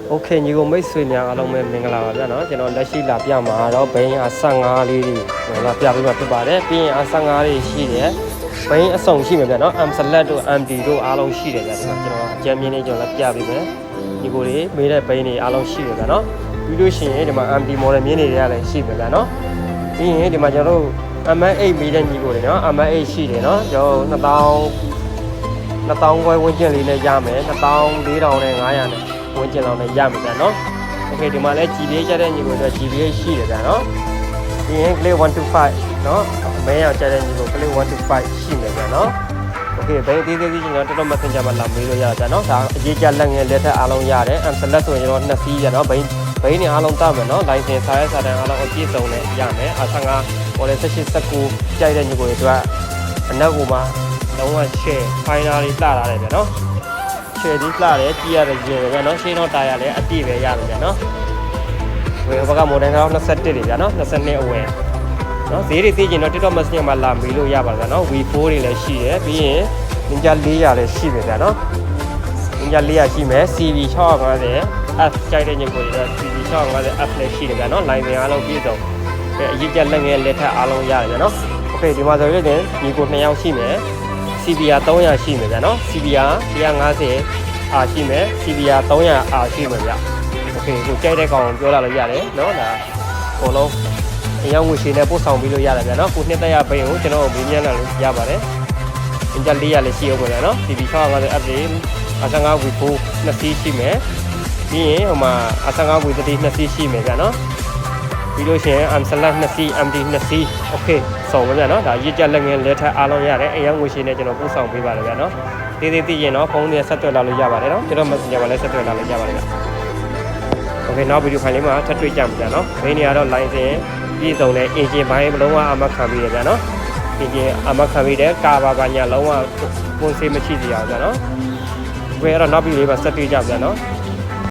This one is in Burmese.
โอเคညီကိုမိတ်ဆွေများအားလုံးပဲမင်္ဂလာပါဗျာနော်ကျွန်တော်လက်ရှိလာပြမှာတော့ဘိန်းအ15လေးတွေလာပြပေးမှာဖြစ်ပါတယ်ပြီးရင်အ15လေးရှိတယ်ဘိန်းအစုံရှိမှာဗျာနော် M select တို့ MD တို့အားလုံးရှိတယ်ဗျာဒီမှာကျွန်တော်အကြမ်းမြင်နေကျွန်တော်လက်ပြပေးမယ်ညီကိုတွေမေးတဲ့ဘိန်းတွေအားလုံးရှိတယ်ဗျာနော်ပြီးလို့ရှိရင်ဒီမှာ MD model မြင်နေရလည်းရှိမှာဗျာနော်ပြီးရင်ဒီမှာကျွန်တော်တို့ M8 မေးတဲ့ညီကိုတွေနော် M8 ရှိတယ်နော်ကျွန်တော်2000ခွဲဝန်းကျင်လေးနဲ့ရမယ်2400နဲ့900နဲ့ဝန်းကျင်လောက်နဲ့ရမှာဗျာနော်โอเคဒီမှာလဲ GBA ကျတဲ့ညီကိုတော့ GBA ရှိတယ်ဗျာနော်ပြီးရင် Clay 125เนาะမဲအောင်ကျတဲ့ညီကို Clay 125ရှိမယ်ဗျာနော်โอเคဘယ်သေးသေးကျွန်တော်တော်တော် Messenger မှာလာမေးလို့ရတာဗျာနော်ဒါအရေးကြလက်ငယ်လက်ထက်အားလုံးရတယ် M select ဆိုရင်ကျွန်တော်2စီးရနော်ဘိန်းနေအားလုံးတတ်မယ်နော် license စာရဲစာတမ်းအားလုံးအပြည့်စုံနဲ့ရမယ်R15 ပေါ်လေ1819ကြိုက်တဲ့ညီကိုတွေအတွက်အနောက်ကမှလုံးဝ share final လေးလှလာတယ်ဗျာနော်ရှယ်ဒီလှတယ်ကြည့်ရတဲ့ရင်ပဲဗျာနော်ရှင်းတော့တာရလည်းအပြည့်ပဲရမယ်ဗျာနော်ဝယ်ဘကမိုဒယ်ကတော့21တွေဗျာနော်22အဝယ်နော်ဈေးတွေသိကျင်တော့ TikTok Messenger မှာလာမေးလို့ရပါဗျာနော် V4 တွေလည်းရှိတယ်ပြီးရင် Ninja 400လည်းရှိမယ်ဗျာနော် Ninja 400ရှိမယ် CV 650 F ကြိုက်တဲ့ညကိုတွေတော့ CV 650 F လည်းရှိတယ်ဗျာနော် line တွေအားလုံးပြည့်စုံအရေးကြလက်ငယ်လက်ထက်အားလုံးရတယ်ဗျာနော် Okay ဒီမှာဆိုရင်ညီကို2ယောက်ရှိမယ်CBR 300ရှိမယ်ဗျာနော် CBR 150 R ရှိမယ် CBR 300 R ရှိမယ်ဗျโอเคကိုကြိုက်တဲ့ကောင်ပြောလာလို့ရတယ်နော်ဒါအကုန်လုံးအရောက်ငွေရှင်နဲ့ပို့ဆောင်ပြီးလို့ရတယ်ဗျာနော်ကိုနှစ်သက်ရဘိန်းကိုကျွန်တော်ကိုမေးမြန်းလာလို့ရပါတယ်အင်ဂျင်400လည်းရှိအောင်ဗျာနော် CB 650 F တွေR15 V4 2စီးရှိမယ်ပြီးရင်ဟိုမှာR15 V3 2စီးရှိမယ်ဗျာနော်ပြီးလို့ရှိရင် M select 2စီး MD 2စီးโอเคစုံပါဗျာနော်ဒါရေးကြလက်ငယ်လက်ထက်အားလုံးရတယ်အရောက်ငွေရှင်နဲ့ကျွန်တော်ပို့ဆောင်ပေးပါတယ်ဗျာနော်သေးသေးသိရင်တော့ဖုန်းနဲ့ဆက်သွယ်လာလို့ရပါတယ်နော်ကျွန်တော် Messenger မှာလည်းဆက်သွယ်လာလို့ရပါတယ်ဗျာโอเคနောက်ဗီဒီယိုဖိုင်လေးမှာထပ်တွေ့ကြမှာဗျာနော်ဘိန်းတွေကတော့ line စဉ်ပြည်စုံတဲ့ engine ဘိုင်းလုံးဝအမခံပြီးရဗျာနော် engine အမခံပြီးတဲ့ကာဘာညာလုံးဝပုံစေးမရှိစေရအောင်ဗျာနော်ဘယ်တော့နောက်ဗီဒီယိုလေးမှာဆက်တွေ့ကြဗျာနော်